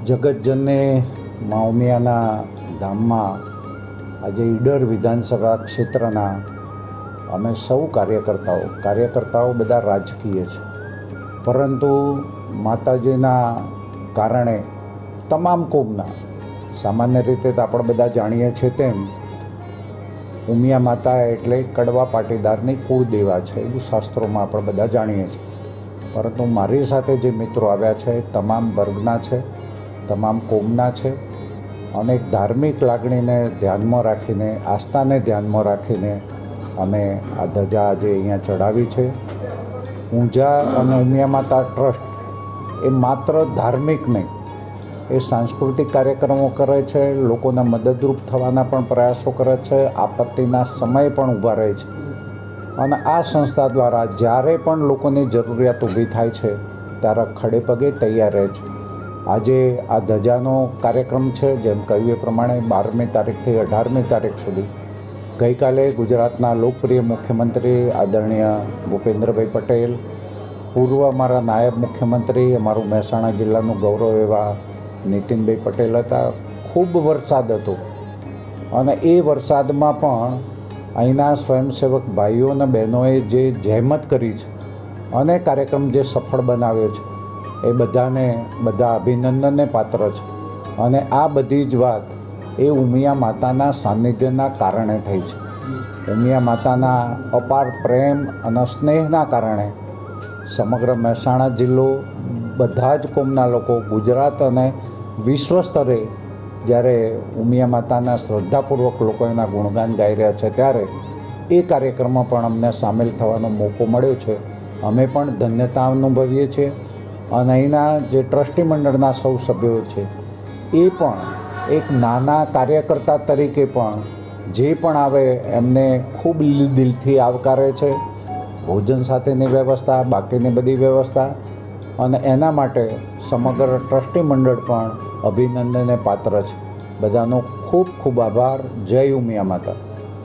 જગતજનની મા ઉમિયાના ધામમાં આજે ઈડર વિધાનસભા ક્ષેત્રના અમે સૌ કાર્યકર્તાઓ બધા રાજકીય છે, પરંતુ માતાજીના કારણે તમામ કોમના, સામાન્ય રીતે તો આપણે બધા જાણીએ છીએ તેમ ઉમિયા માતા એટલે કડવા પાટીદારની કુળદેવા છે, એવું શાસ્ત્રોમાં આપણે બધા જાણીએ છીએ. પરંતુ મારી સાથે જે મિત્રો આવ્યા છે તમામ વર્ગના છે, તમામ કોમના છે, અને એક ધાર્મિક લાગણીને ધ્યાનમાં રાખીને, આસ્થાને ધ્યાનમાં રાખીને અમે આ ધજા આજે અહીંયા ચડાવી છે. ઊંઝા અને ઉમિયા માતા ટ્રસ્ટ એ માત્ર ધાર્મિક નહીં, એ સાંસ્કૃતિક કાર્યક્રમો કરે છે, લોકોને મદદરૂપ થવાના પણ પ્રયાસો કરે છે, આપત્તિના સમયે પણ ઊભા રહે છે. અને આ સંસ્થા દ્વારા જ્યારે પણ લોકોની જરૂરિયાત ઊભી થાય છે ત્યારે ખડે પગે તૈયાર રહે છે. આજે આ ધજાનો કાર્યક્રમ છે, જેમ કહ્યું એ પ્રમાણે 12મી તારીખથી 18મી તારીખ સુધી. ગઈકાલે ગુજરાતના લોકપ્રિય મુખ્યમંત્રી આદરણીય ભૂપેન્દ્રભાઈ પટેલ, પૂર્વ અમારા નાયબ મુખ્યમંત્રી, અમારું મહેસાણા જિલ્લાનું ગૌરવ એવા નીતિનભાઈ પટેલ હતા. ખૂબ વરસાદ હતો અને એ વરસાદમાં પણ અહીંના સ્વયંસેવક ભાઈઓ અને બહેનોએ જે જહેમત કરી છે અને કાર્યક્રમ જે સફળ બનાવ્યો છે એ બધા અભિનંદનને પાત્ર છે. અને આ બધી જ વાત એ ઉમિયા માતાના સાનિધ્યના કારણે થઈ છે. ઉમિયા માતાના અપાર પ્રેમ અને સ્નેહના કારણે સમગ્ર મહેસાણા જિલ્લો, બધા જ કોમના લોકો ગુજરાત અને વિશ્વ સ્તરે જ્યારે ઉમિયા માતાના શ્રદ્ધાપૂર્વક લોકો એના ગુણગાન ગાઈ રહ્યા છે, ત્યારે એ કાર્યક્રમમાં પણ અમને સામેલ થવાનો મોકો મળ્યો છે. અમે પણ ધન્યતા અનુભવીએ છીએ અને અહીંના જે ટ્રસ્ટી મંડળના સૌ સભ્યો છે એ પણ એક નાના કાર્યકર્તા તરીકે પણ જે પણ આવે એમને ખૂબ દિલથી આવકારે છે. ભોજન સાથેની વ્યવસ્થા, બાકીની બધી વ્યવસ્થા, અને એના માટે સમગ્ર ટ્રસ્ટી મંડળ પણ અભિનંદનને પાત્ર છે. બધાનો ખૂબ ખૂબ આભાર. જય ઉમિયા માતા.